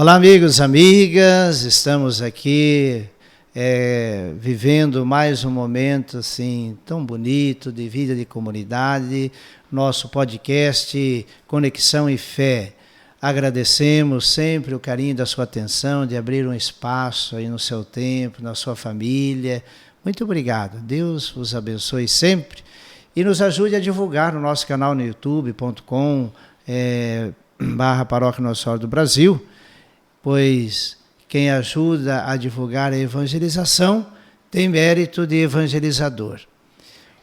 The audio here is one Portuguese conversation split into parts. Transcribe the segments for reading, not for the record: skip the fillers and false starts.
Olá, amigos, amigas, estamos aqui vivendo mais um momento assim tão bonito de vida de comunidade, nosso podcast Conexão e Fé. Agradecemos sempre o carinho da sua atenção, de abrir um espaço aí no seu tempo, na sua família. Muito obrigado, Deus vos abençoe sempre e nos ajude a divulgar no nosso canal no youtube.com/Paróquia Nossa Senhora do Brasil, pois quem ajuda a divulgar a evangelização tem mérito de evangelizador.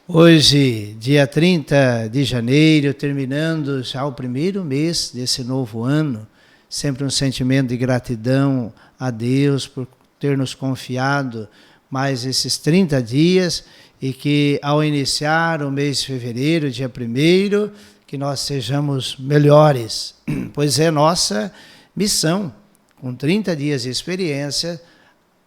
Hoje, dia 30 de janeiro, terminando já o primeiro mês desse novo ano, sempre um sentimento de gratidão a Deus por ter nos confiado mais esses 30 dias e que ao iniciar o mês de fevereiro, dia 1º, que nós sejamos melhores, pois é nossa missão. Com 30 dias de experiência,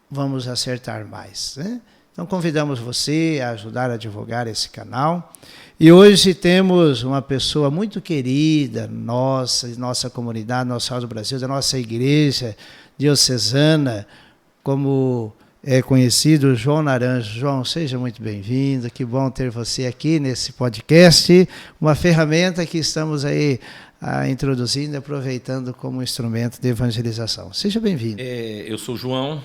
vamos acertar mais, né? Então, convidamos você a ajudar a divulgar esse canal. E hoje temos uma pessoa muito querida, nossa comunidade, Nossa Senhora do Brasil, da nossa igreja diocesana, como é conhecido, João Naranjo. João, seja muito bem-vindo, que bom ter você aqui nesse podcast, uma ferramenta que estamos aí introduzindo e aproveitando como instrumento de evangelização. Seja bem-vindo. Eu sou João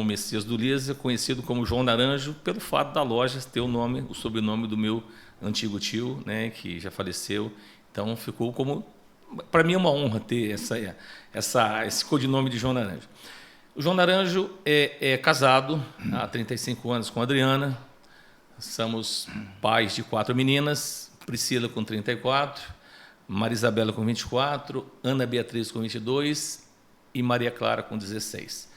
Messias do Liza, conhecido como João Naranjo, pelo fato da loja ter o sobrenome do meu antigo tio, né, que já faleceu. Então ficou como, para mim é uma honra ter esse codinome de João Naranjo. O João Naranjo é casado há 35 anos com a Adriana. Somos pais de 4 meninas, Priscila com 34, Maria Isabela com 24, Ana Beatriz com 22 e Maria Clara com 16.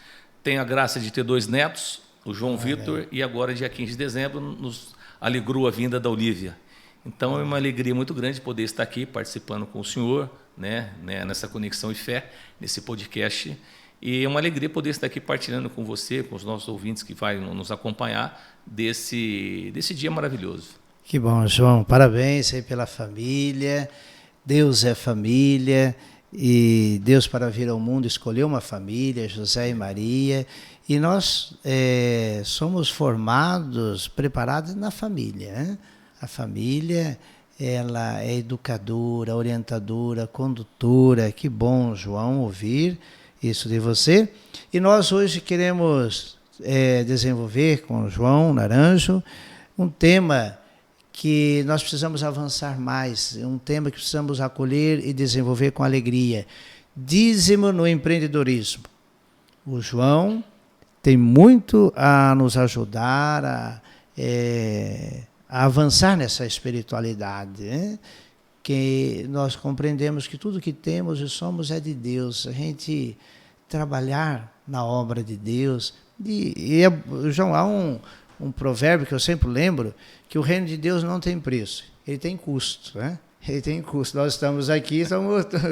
Tenho a graça de ter 2 netos, o João Vitor, e agora, dia 15 de dezembro, nos alegrou a vinda da Olívia. Então, é uma alegria muito grande poder estar aqui participando com o senhor, né, nessa Conexão e Fé, nesse podcast. E é uma alegria poder estar aqui partilhando com você, com os nossos ouvintes que vão nos acompanhar desse dia maravilhoso. Que bom, João. Parabéns aí pela família. Deus é família e Deus, para vir ao mundo, escolheu uma família, José e Maria, e nós somos formados, preparados na família, né? A família, ela é educadora, orientadora, condutora. Que bom, João, ouvir isso de você. E nós hoje queremos desenvolver com o João Naranjo um tema que nós precisamos avançar mais, um tema que precisamos acolher e desenvolver com alegria. Dízimo no empreendedorismo. O João tem muito a nos ajudar a avançar nessa espiritualidade, né? Que nós compreendemos que tudo que temos e somos é de Deus. A gente trabalhar na obra de Deus. João, há um provérbio que eu sempre lembro, que o reino de Deus não tem preço, ele tem custo, né? Ele tem custo. Nós estamos aqui,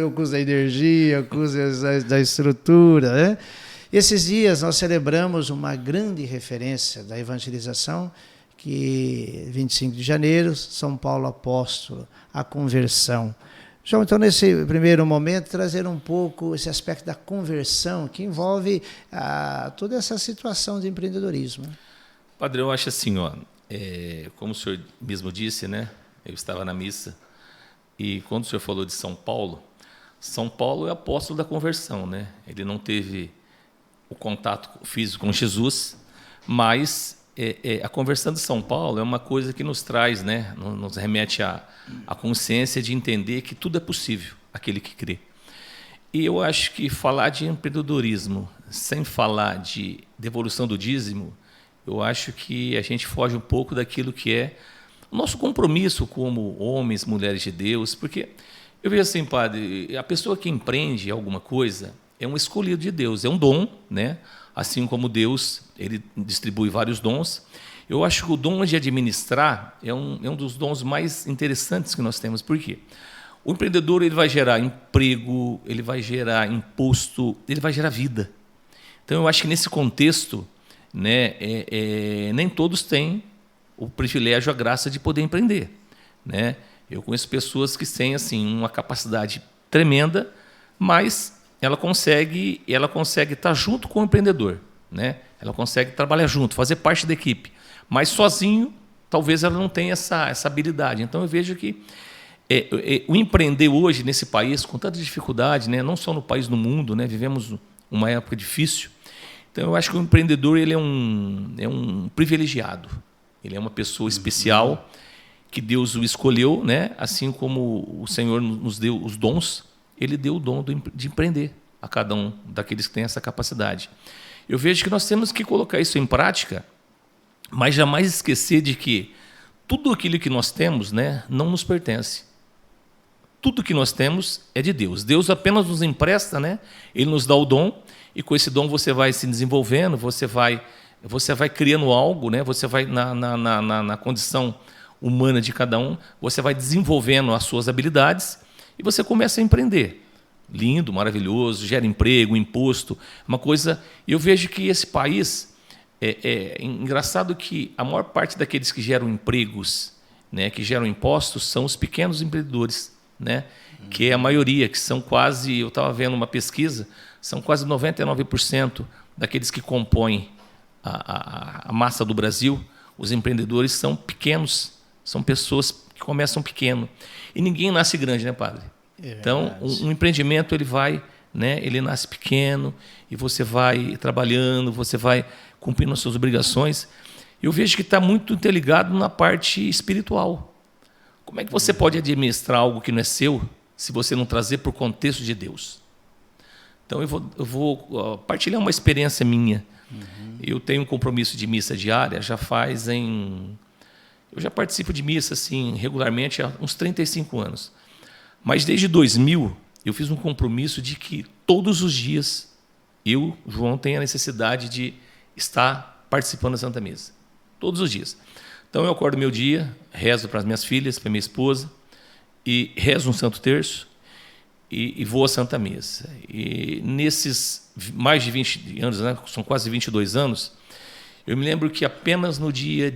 o custo da energia, o custo da estrutura, né? Esses dias nós celebramos uma grande referência da evangelização, que 25 de janeiro, São Paulo Apóstolo, a conversão. João, então, nesse primeiro momento, trazer um pouco esse aspecto da conversão, que envolve toda essa situação de empreendedorismo. Padre, eu acho assim, como o senhor mesmo disse, né? Eu estava na missa, e quando o senhor falou de São Paulo é apóstolo da conversão, né? Ele não teve o contato físico com Jesus, mas a conversão de São Paulo é uma coisa que nos traz, né? Nos remete à consciência de entender que tudo é possível, aquele que crê. E eu acho que falar de empreendedorismo sem falar de devolução do dízimo, eu acho que a gente foge um pouco daquilo que é o nosso compromisso como homens, mulheres de Deus, porque eu vejo assim, padre, a pessoa que empreende alguma coisa é um escolhido de Deus, é um dom, né? Assim como Deus, ele distribui vários dons. Eu acho que o dom de administrar é um dos dons mais interessantes que nós temos. Por quê? O empreendedor, ele vai gerar emprego, ele vai gerar imposto, ele vai gerar vida. Então, eu acho que nesse contexto, né, nem todos têm o privilégio, a graça de poder empreender, né? Eu conheço pessoas que têm assim, uma capacidade tremenda, mas ela consegue estar junto com o empreendedor, né? Ela consegue trabalhar junto, fazer parte da equipe, mas sozinho talvez ela não tenha essa habilidade. Então eu vejo que o empreender hoje nesse país com tanta dificuldade, né? Não só no país, no mundo, né? Vivemos uma época difícil. Então eu acho que o empreendedor ele é um privilegiado, ele é uma pessoa especial que Deus o escolheu, né? Assim como o Senhor nos deu os dons, Ele deu o dom de empreender a cada um daqueles que têm essa capacidade. Eu vejo que nós temos que colocar isso em prática, mas jamais esquecer de que tudo aquilo que nós temos, né, não nos pertence. Tudo que nós temos é de Deus. Deus apenas nos empresta, né? Ele nos dá o dom, e com esse dom você vai se desenvolvendo, você vai criando algo, né? Você vai na condição humana de cada um, você vai desenvolvendo as suas habilidades e você começa a empreender. Lindo, maravilhoso, gera emprego, imposto, uma coisa. Eu vejo que esse país é engraçado que a maior parte daqueles que geram empregos, né, que geram impostos, são os pequenos empreendedores, né? Que é a maioria, que são quase, eu estava vendo uma pesquisa, são quase 99% daqueles que compõem a massa do Brasil, os empreendedores são pequenos, são pessoas que começam pequeno. E ninguém nasce grande, né, padre? Então, um empreendimento ele nasce pequeno e você vai trabalhando, você vai cumprindo as suas obrigações. Eu vejo que está muito interligado na parte espiritual. Como é que você pode administrar algo que não é seu se você não trazer para o contexto de Deus? Então, eu vou partilhar uma experiência minha. Eu tenho um compromisso de missa diária, eu já participo de missa assim, regularmente há uns 35 anos. Mas desde 2000, eu fiz um compromisso de que todos os dias eu, João, tenho a necessidade de estar participando da Santa Missa. Todos os dias. Então eu acordo meu dia, rezo para as minhas filhas, para minha esposa, e rezo um Santo Terço e vou à Santa Missa. E nesses mais de 20 anos, né, são quase 22 anos, eu me lembro que apenas no dia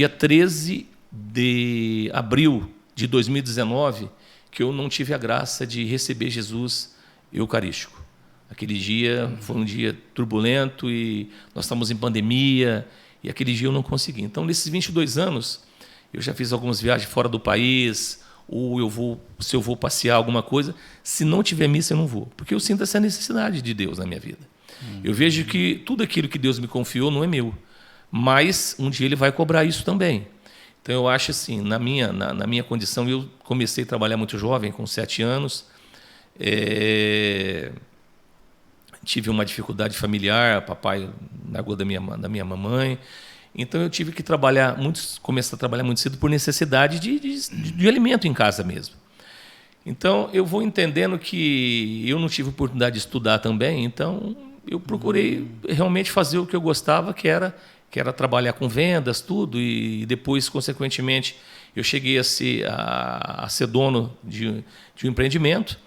13 de abril de 2019, que eu não tive a graça de receber Jesus eucarístico. Aquele dia foi um dia turbulento e nós estávamos em pandemia e aquele dia eu não consegui. Então, nesses 22 anos, eu já fiz algumas viagens fora do país, ou se eu vou passear alguma coisa, se não tiver missa eu não vou, porque eu sinto essa necessidade de Deus na minha vida. Eu vejo que tudo aquilo que Deus me confiou não é meu, mas um dia Ele vai cobrar isso também. Então, eu acho assim, na minha condição, eu comecei a trabalhar muito jovem, com 7 anos, tive uma dificuldade familiar, papai largou da minha mamãe, então eu tive que começar a trabalhar muito cedo por necessidade de alimento em casa mesmo. Então, eu vou entendendo que eu não tive oportunidade de estudar também, então eu procurei realmente fazer o que eu gostava, que era trabalhar com vendas, tudo, e depois, consequentemente, eu cheguei a ser dono de um empreendimento.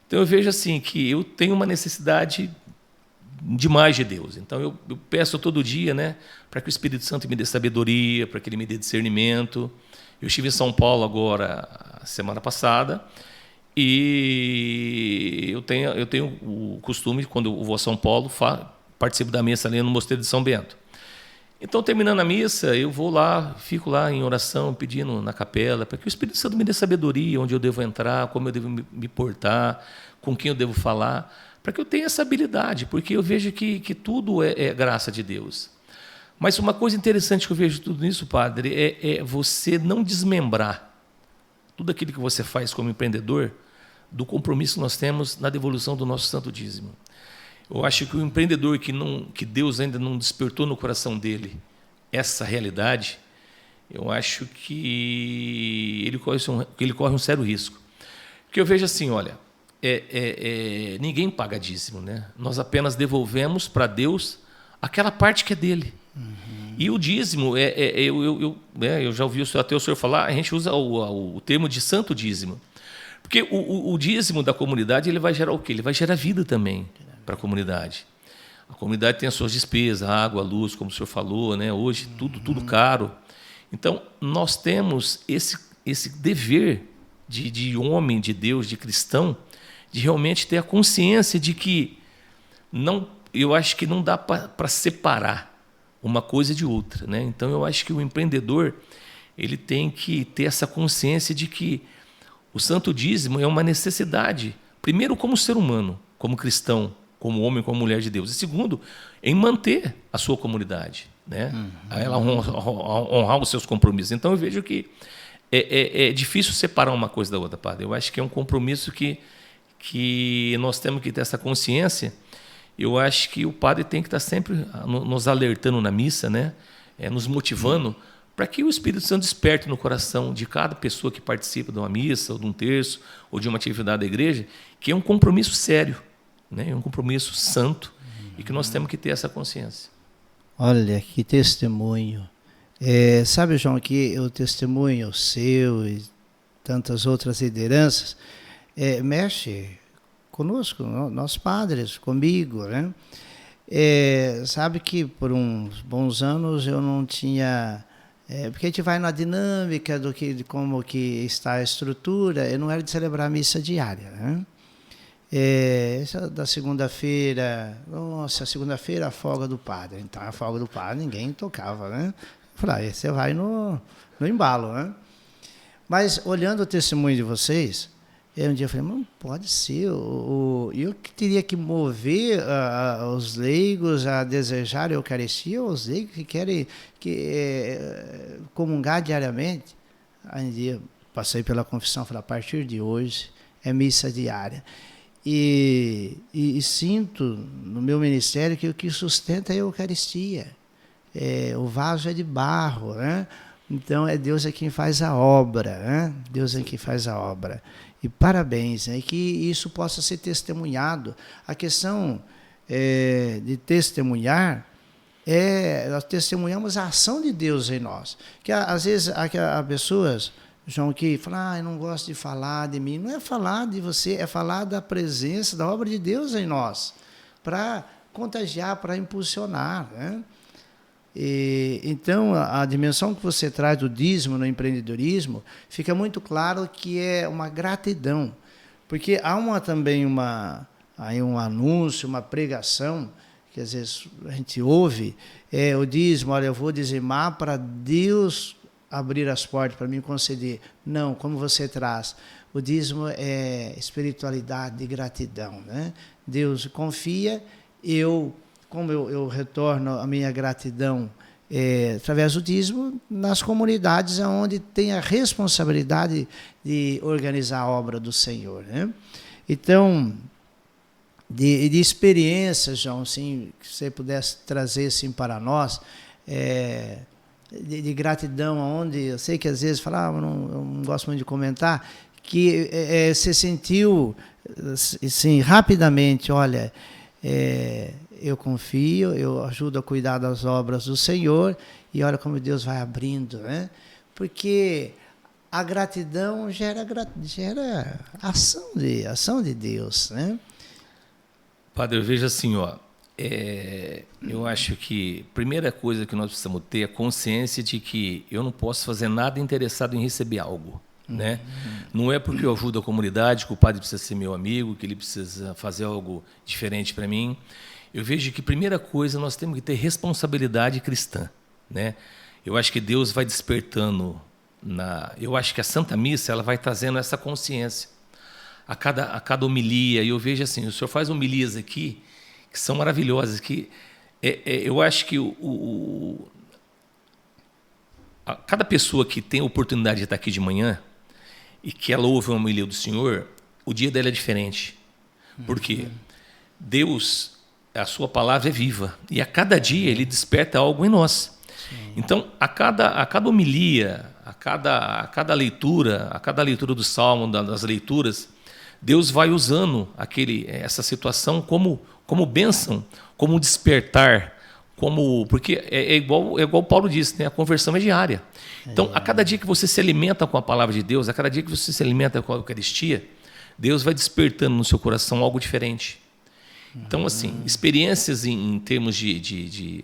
Então, eu vejo assim que eu tenho uma necessidade demais de Deus. Então, eu peço todo dia, né, para que o Espírito Santo me dê sabedoria, para que Ele me dê discernimento. Eu estive em São Paulo agora, semana passada, e eu tenho o costume, quando eu vou a São Paulo, participo da missa ali no Mosteiro de São Bento. Então, terminando a missa, eu vou lá, fico lá em oração, pedindo na capela, para que o Espírito Santo me dê sabedoria, onde eu devo entrar, como eu devo me portar, com quem eu devo falar, para que eu tenha essa habilidade, porque eu vejo que tudo é graça de Deus. Mas uma coisa interessante que eu vejo tudo nisso, padre, é você não desmembrar tudo aquilo que você faz como empreendedor do compromisso que nós temos na devolução do nosso santo dízimo. Eu acho que o empreendedor que Deus ainda não despertou no coração dele essa realidade, eu acho que ele corre um sério risco. Porque eu vejo assim, olha, ninguém paga dízimo, né? Nós apenas devolvemos para Deus aquela parte que é dele. E o dízimo, eu já ouvi até o senhor falar, a gente usa o termo de santo dízimo. Porque o dízimo da comunidade ele vai gerar o quê? Ele vai gerar vida também para a comunidade. A comunidade tem as suas despesas, água, luz, como o senhor falou, né? Hoje tudo caro. Então, nós temos esse dever de homem, de Deus, de cristão, de realmente ter a consciência de que eu acho que não dá para separar uma coisa de outra, né? Então eu acho que o empreendedor ele tem que ter essa consciência de que o santo dízimo é uma necessidade, primeiro como ser humano, como cristão, como homem, como mulher de Deus, e segundo, em manter a sua comunidade, né? Ela honrar os seus compromissos. Então eu vejo que é difícil separar uma coisa da outra, padre. Eu acho que é um compromisso que nós temos que ter essa consciência. Eu acho que o padre tem que estar sempre nos alertando na missa, né? Nos motivando, para que o Espírito Santo desperte no coração de cada pessoa que participa de uma missa, ou de um terço, ou de uma atividade da igreja, que é um compromisso sério, né? É um compromisso santo, e que nós temos que ter essa consciência. Olha, que testemunho. Sabe, João, que o testemunho seu e tantas outras lideranças mexe conosco, nós padres, comigo, né? Sabe que por uns bons anos eu não tinha... porque a gente vai na dinâmica de como que está a estrutura, eu não era de celebrar a missa diária, né? Da segunda-feira, nossa, segunda-feira a folga do padre. Então, a folga do padre ninguém tocava, né? Eu falei, você vai no embalo, né? Mas, olhando o testemunho de vocês, um dia eu falei, não pode ser, eu que teria que mover os leigos a desejar a Eucaristia, os leigos que querem comungar diariamente. Aí um dia passei pela confissão, falei, a partir de hoje é missa diária. E sinto no meu ministério que o que sustenta é a Eucaristia. O vaso é de barro, né? Então é Deus quem faz a obra, né? Deus quem faz a obra. E parabéns, né? Que isso possa ser testemunhado. A questão de testemunhar nós testemunhamos a ação de Deus em nós. Que às vezes há pessoas, João, que falam, eu não gosto de falar de mim. Não é falar de você, é falar da presença, da obra de Deus em nós, para contagiar, para impulsionar, né? Então, a dimensão que você traz do dízimo no empreendedorismo, fica muito claro que é uma gratidão, porque há também um anúncio, uma pregação, que às vezes a gente ouve, o dízimo, olha, eu vou dizimar para Deus abrir as portas para me conceder. Não, como você traz, o dízimo é espiritualidade de gratidão, né? Deus confia, como eu retorno a minha gratidão através do dízimo nas comunidades onde tem a responsabilidade de organizar a obra do Senhor, né? Então, de experiências, João, assim, que você pudesse trazer assim, para nós, de gratidão, onde eu sei que às vezes eu não gosto muito de comentar, que você sentiu assim, rapidamente, olha, eu confio, eu ajudo a cuidar das obras do Senhor, e olha como Deus vai abrindo, né? Porque a gratidão gera ação de Deus, né? Padre, eu vejo assim, eu acho que a primeira coisa que nós precisamos ter é a consciência de que eu não posso fazer nada interessado em receber algo, né? Não é porque eu ajudo a comunidade que o padre precisa ser meu amigo, que ele precisa fazer algo diferente para mim. Eu vejo que a primeira coisa nós temos que ter responsabilidade cristã, né? Eu acho que Deus vai despertando eu acho que a Santa Missa ela vai trazendo essa consciência a cada homilia. E eu vejo assim, o senhor faz homilias aqui que são maravilhosas, que eu acho que cada pessoa que tem a oportunidade de estar aqui de manhã e que ela ouve uma homilia do Senhor, o dia dela é diferente. Porque Deus, a sua palavra é viva, e a cada dia Ele desperta algo em nós. Sim. Então, a cada homilia, a cada leitura do Salmo, das leituras, Deus vai usando essa situação como bênção, como despertar, porque é igual Paulo disse, né? A conversão é diária. Então, a cada dia que você se alimenta com a palavra de Deus, a cada dia que você se alimenta com a Eucaristia, Deus vai despertando no seu coração algo diferente. Então, assim, experiências em termos de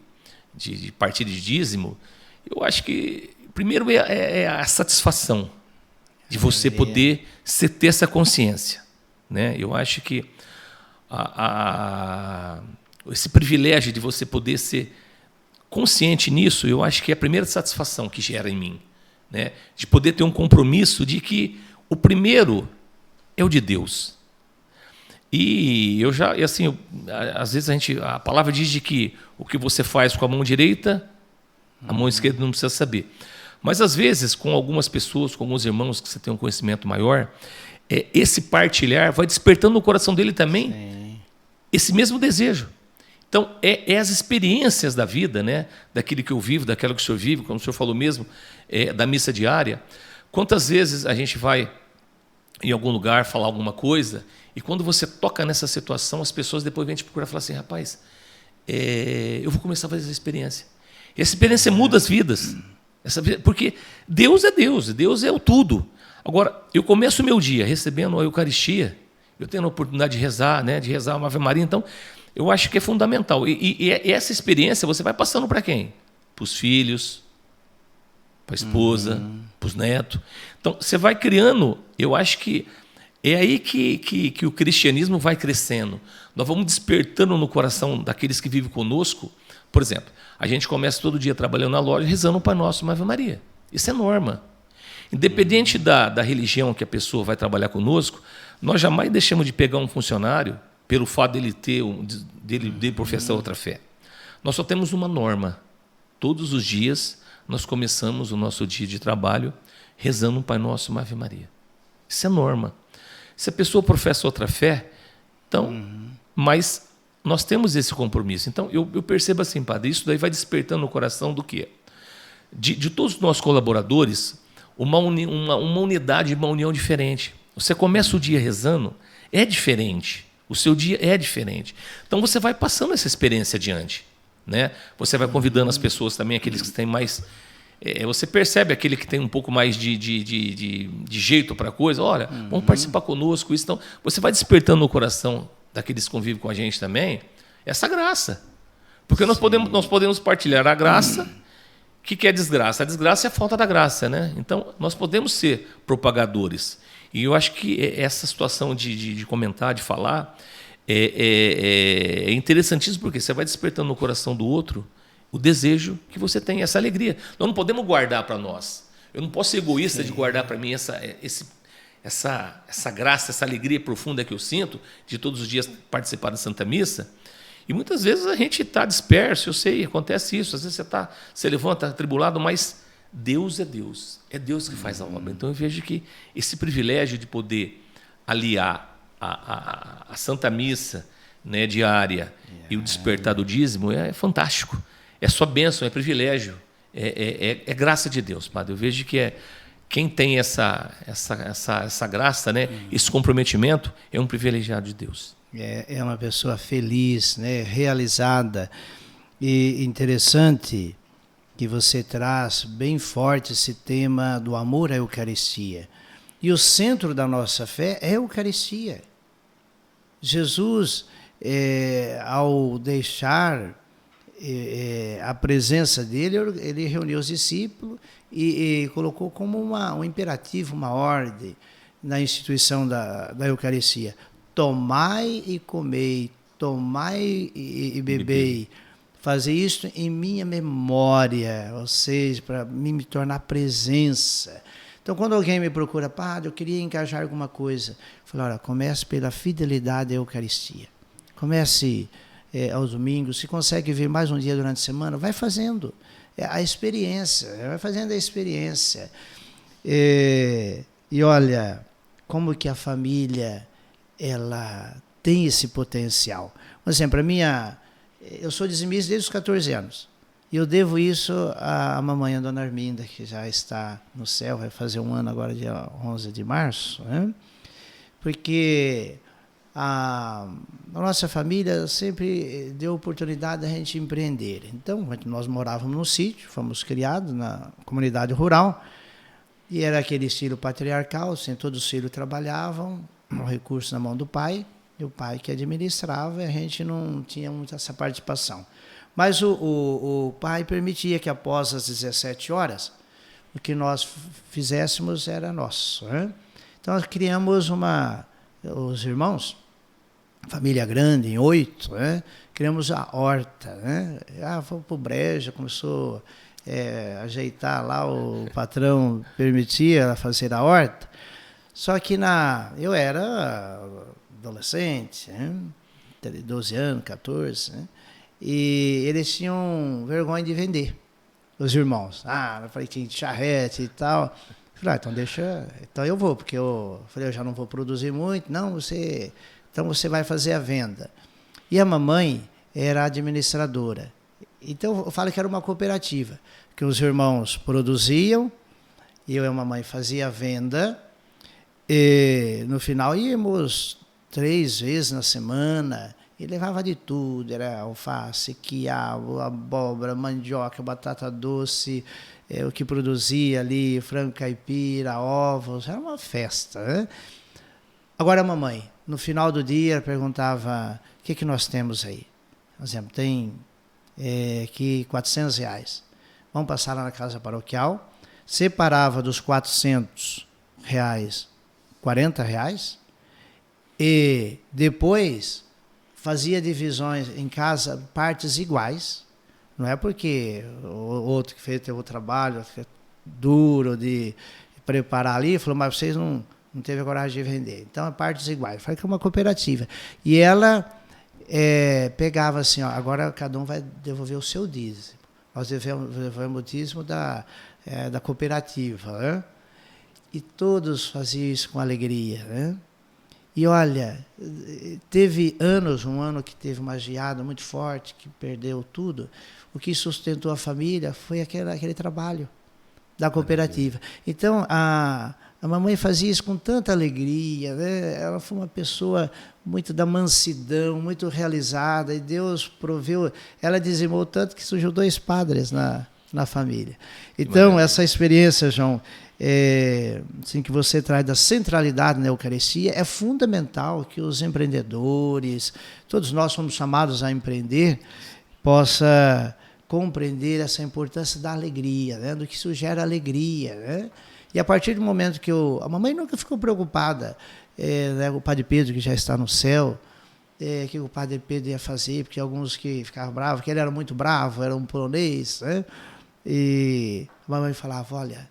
partilha de dízimo, eu acho que, primeiro, é a satisfação de você poder ter essa consciência. né? Eu acho que esse privilégio de você poder ser consciente nisso, eu acho que é a primeira satisfação que gera em mim, né? De poder ter um compromisso de que o primeiro é o de Deus. E eu já, assim, às vezes a palavra diz de que o que você faz com a mão direita, a mão esquerda não precisa saber. Mas às vezes, com algumas pessoas, com alguns irmãos que você tem um conhecimento maior, esse partilhar vai despertando no coração dele também esse mesmo desejo. Então, as experiências da vida, né? Daquilo que eu vivo, daquilo que o senhor vive, como o senhor falou mesmo, da missa diária. Quantas vezes a gente vai em algum lugar falar alguma coisa e quando você toca nessa situação, as pessoas depois vêm te procurar e falar assim, rapaz, eu vou começar a fazer essa experiência. E essa experiência muda as vidas. Porque Deus é o tudo. Agora, eu começo o meu dia recebendo a Eucaristia, eu tenho a oportunidade de rezar, né? De rezar uma Ave Maria, então eu acho que é fundamental. E essa experiência você vai passando para quem? Para os filhos, para a esposa, para os netos. Então, você vai criando, eu acho que é aí que o cristianismo vai crescendo. Nós vamos despertando no coração daqueles que vivem conosco. Por exemplo, a gente começa todo dia trabalhando na loja, rezando um Pai Nosso, uma Ave Maria. Isso é norma. Independente da religião que a pessoa vai trabalhar conosco, nós jamais deixamos de pegar um funcionário pelo fato dele professar outra fé. Nós só temos uma norma. Todos os dias nós começamos o nosso dia de trabalho rezando um Pai Nosso, uma Ave Maria. Isso é norma. Se a pessoa professa outra fé, então, mas nós temos esse compromisso. Então, eu percebo assim, padre, isso daí vai despertando no coração do quê? De todos os nossos colaboradores, uma unidade, uma união diferente. Você começa o dia rezando, é diferente. O seu dia é diferente. Então, você vai passando essa experiência adiante, né? Você vai convidando as pessoas também, aqueles que têm mais... você percebe aquele que tem um pouco mais de jeito para a coisa. Olha, vamos participar conosco. Isso, então, você vai despertando no coração daqueles que convivem com a gente também essa graça. Porque nós podemos partilhar a graça. O que é desgraça? A desgraça é a falta da graça, né? Então, nós podemos ser propagadores. E eu acho que essa situação de comentar, de falar, é interessantíssimo, porque você vai despertando no coração do outro o desejo que você tem, essa alegria. Nós não podemos guardar para nós. Eu não posso ser egoísta de guardar para mim essa graça, essa alegria profunda que eu sinto de todos os dias participar da Santa Missa. E muitas vezes a gente está disperso, eu sei, acontece isso. Às vezes você levanta atribulado, mas Deus é Deus. É Deus que faz a obra. Então eu vejo que esse privilégio de poder aliar a Santa Missa, né, diária e o despertar do dízimo é fantástico. É só bênção, é privilégio, é graça de Deus, padre. Eu vejo que quem tem essa graça, né, esse comprometimento, é um privilegiado de Deus. É uma pessoa feliz, né, realizada. E interessante que você traz bem forte esse tema do amor à Eucaristia. E o centro da nossa fé é a Eucaristia. Jesus, ao deixar a presença dele, ele reuniu os discípulos e colocou como um imperativo, uma ordem na instituição da Eucaristia. Tomai e comei, tomai e bebei. Fazer isso em minha memória, ou seja, para mim me tornar presença. Então, quando alguém me procura, padre, eu queria encaixar alguma coisa, eu falo, olha, comece pela fidelidade à Eucaristia. Comece aos domingos, se consegue vir mais um dia durante a semana, vai fazendo a experiência, vai fazendo a experiência. E olha, como que a família ela tem esse potencial. Por exemplo, eu sou dizimista desde os 14 anos. E eu devo isso à mamãe, a dona Arminda, que já está no céu, vai fazer um ano agora, dia 11 de março. Né? Porque a nossa família sempre deu oportunidade da gente empreender. Então, nós morávamos no sítio, fomos criados na comunidade rural, e era aquele estilo patriarcal, assim, todos os filhos trabalhavam, o recurso na mão do pai, e o pai que administrava, e a gente não tinha muita essa participação. Mas o pai permitia que após as 17 horas, o que nós fizéssemos era nosso. Né? Então, nós criamos os irmãos, família grande, em 8, né? Criamos a horta, né? Fomos para o brejo, começou a ajeitar lá, o patrão permitia fazer a horta. Só que eu era adolescente, né? 12 anos, 14, né? E eles tinham vergonha de vender, os irmãos. Eu falei, tinha charrete e tal. Eu falei, então deixa, então eu vou, porque eu já não vou produzir muito. Não, então você vai fazer a venda. E a mamãe era administradora. Então eu falo que era uma cooperativa, que os irmãos produziam, eu e a mamãe fazia a venda, e no final íamos 3 vezes na semana, e levava de tudo, era alface, quiabo, abóbora, mandioca, batata doce, o que produzia ali, frango caipira, ovos, era uma festa, né? Agora a mamãe, no final do dia, perguntava, o que nós temos aí? Por exemplo, tem aqui R$400. Vamos passar lá na casa paroquial, separava dos R$400, R$40, e depois fazia divisões em casa, partes iguais. Não é porque o outro que fez o trabalho duro de preparar ali, falou, mas vocês não teve a coragem de vender. Então, partes iguais. Foi que é uma cooperativa. E ela pegava assim, agora cada um vai devolver o seu dízimo. Nós devemos o dízimo da cooperativa, né? E todos faziam isso com alegria, né? E olha, teve um ano que teve uma geada muito forte, que perdeu tudo. O que sustentou a família foi aquele trabalho da cooperativa. Então, a mamãe fazia isso com tanta alegria, né? Ela foi uma pessoa muito da mansidão, muito realizada, e Deus proveu. Ela dizimou tanto que surgiu 2 padres na família. Então, essa experiência, João, assim, que você traz da centralidade na Eucaristia, é fundamental que os empreendedores, todos nós somos chamados a empreender, possa compreender essa importância da alegria, né? Do que isso gera alegria, né? E a partir do momento que a mamãe nunca ficou preocupada, né, o Padre Pedro, que já está no céu, que o Padre Pedro ia fazer, porque alguns que ficavam bravos, que ele era muito bravo, era um polonês, né? E a mamãe falava, olha,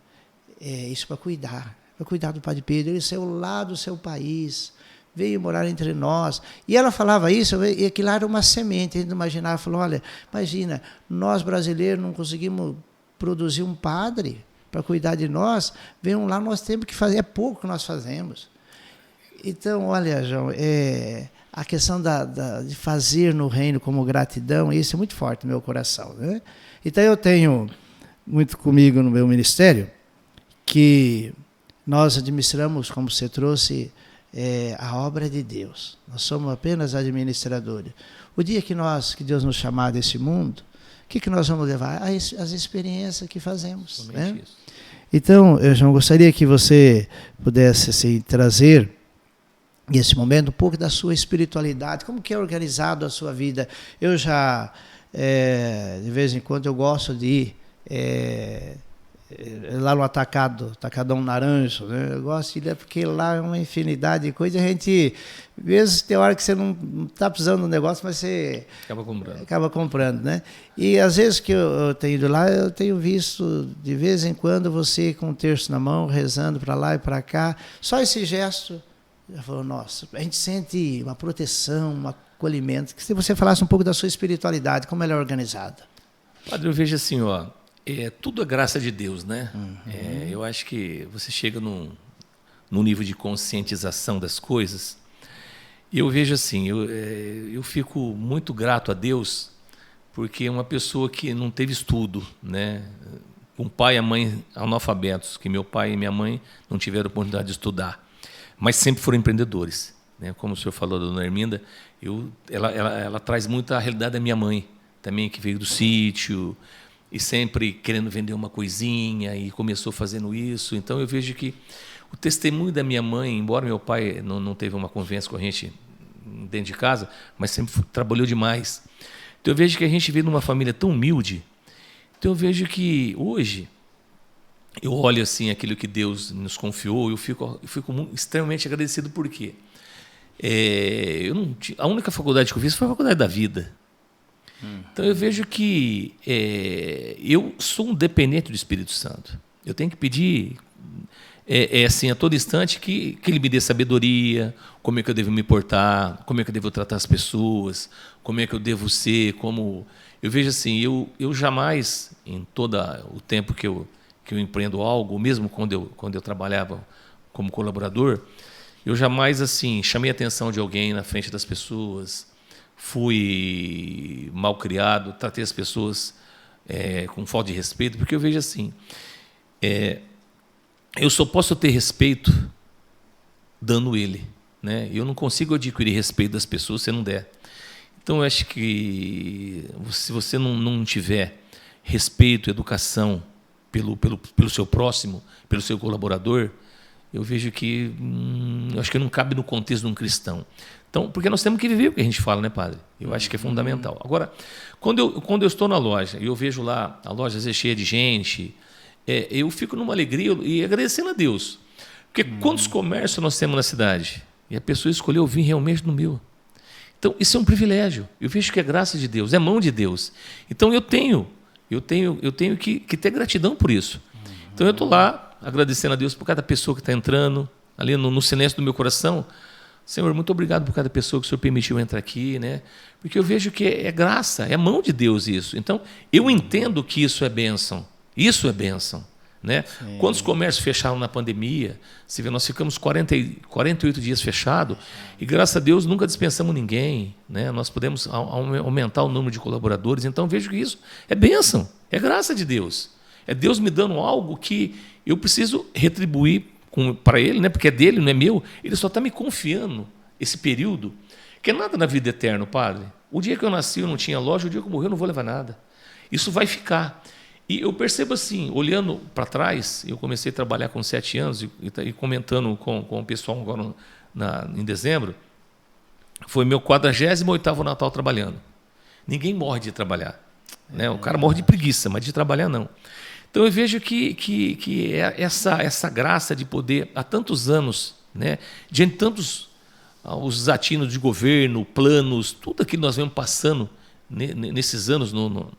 isso para cuidar do Padre Pedro, ele saiu lá do seu país, veio morar entre nós. E ela falava isso, e aquilo era uma semente, a gente imaginava, falou, olha, imagina, nós brasileiros não conseguimos produzir um padre para cuidar de nós, venham lá, nós temos que fazer, é pouco que nós fazemos. Então, olha, João, a questão de fazer no reino como gratidão, isso é muito forte no meu coração, né? Então, eu tenho muito comigo no meu ministério, que nós administramos, como você trouxe, a obra de Deus. Nós somos apenas administradores. O dia que Deus nos chamar desse mundo, o que nós vamos levar? As experiências que fazemos, né? Então, eu já gostaria que você pudesse assim, trazer, nesse momento, um pouco da sua espiritualidade, como que é organizado a sua vida. Eu já, de vez em quando, eu gosto de ir lá no Atacadão Naranjo, né? Eu gosto de ir porque lá é uma infinidade de coisas. A gente, mesmo tem hora que você não está precisando do negócio, mas você acaba comprando, né? E às vezes que eu tenho ido lá, eu tenho visto de vez em quando você com um terço na mão, rezando para lá e para cá. Só esse gesto, já falou, nossa, a gente sente uma proteção, um acolhimento. Que se você falasse um pouco da sua espiritualidade, como ela é organizada. Padre, eu vejo assim, tudo é graça de Deus, né? Uhum. Eu acho que você chega num nível de conscientização das coisas. E eu vejo assim, eu fico muito grato a Deus, porque é uma pessoa que não teve estudo, né? Um pai e a mãe analfabetos, que meu pai e minha mãe não tiveram oportunidade de estudar, mas sempre foram empreendedores, né? Como o senhor falou da dona Herminda, ela traz muito a realidade da minha mãe, também, que veio do sítio, e sempre querendo vender uma coisinha, e começou fazendo isso. Então, eu vejo que o testemunho da minha mãe, embora meu pai não teve uma convivência com a gente dentro de casa, mas sempre trabalhou demais. Então, eu vejo que a gente veio numa família tão humilde. Então, eu vejo que hoje, eu olho assim aquilo que Deus nos confiou, eu fico extremamente agradecido. Por quê? A única faculdade que eu fiz foi a faculdade da vida. Então eu vejo que eu sou um dependente do Espírito Santo. Eu tenho que pedir assim, a todo instante que ele me dê sabedoria, como é que eu devo me portar, como é que eu devo tratar as pessoas, como é que eu devo ser, como... Eu vejo assim, eu jamais, em todo o tempo que eu empreendo algo, mesmo quando eu trabalhava como colaborador, eu jamais assim chamei a atenção de alguém na frente das pessoas, fui mal criado, tratei as pessoas com falta de respeito, porque eu vejo assim, eu só posso ter respeito dando ele, né? Eu não consigo adquirir respeito das pessoas se eu não der. Então, eu acho que se você não tiver respeito, educação pelo seu próximo, pelo seu colaborador, eu vejo que eu acho que não cabe no contexto de um cristão. Então, porque nós temos que viver o que a gente fala, né, padre? Eu acho que é fundamental. Agora, quando eu estou na loja e eu vejo lá a loja às vezes cheia de gente, eu fico numa alegria e agradecendo a Deus. Porque quantos comércios nós temos na cidade? E a pessoa escolheu vir realmente no meu. Então, isso é um privilégio. Eu vejo que é graça de Deus, é mão de Deus. Então, eu tenho que ter gratidão por isso. Então, eu estou lá agradecendo a Deus por cada pessoa que está entrando, ali no silêncio do meu coração. Senhor, muito obrigado por cada pessoa que o Senhor permitiu entrar aqui, né? Porque eu vejo que é graça, é mão de Deus isso. Então, eu entendo que isso é bênção. Isso é bênção. Né? Quantos comércios fecharam na pandemia? Você vê, nós ficamos 48 dias fechados e, graças a Deus, nunca dispensamos ninguém. Né? Nós podemos aumentar o número de colaboradores. Então, vejo que isso é bênção, é graça de Deus. É Deus me dando algo que eu preciso retribuir para Ele, né? Porque é dele, não é meu. Ele só está me confiando esse período, que é nada na vida eterna, padre. O dia que eu nasci eu não tinha loja, o dia que eu morrer eu não vou levar nada. Isso vai ficar. E eu percebo assim, olhando para trás, eu comecei a trabalhar com 7 anos e comentando com o pessoal agora em dezembro, foi meu 48º Natal trabalhando. Ninguém morre de trabalhar. Né? O cara morre de preguiça, mas de trabalhar não. Então eu vejo que essa graça de poder, há tantos anos, né, diante de tantos os desatinos de governo, planos, tudo aquilo que nós vemos passando nesses anos no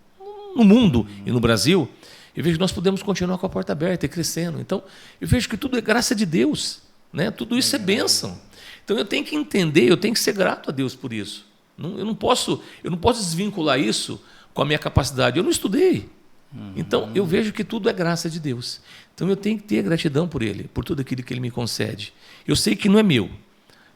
mundo e no Brasil, eu vejo que nós podemos continuar com a porta aberta e crescendo. Então, eu vejo que tudo é graça de Deus, né? Tudo isso é bênção. Então, eu tenho que entender, eu tenho que ser grato a Deus por isso. Eu não posso desvincular isso com a minha capacidade. Eu não estudei. Então, eu vejo que tudo é graça de Deus. Então, eu tenho que ter gratidão por Ele, por tudo aquilo que Ele me concede. Eu sei que não é meu.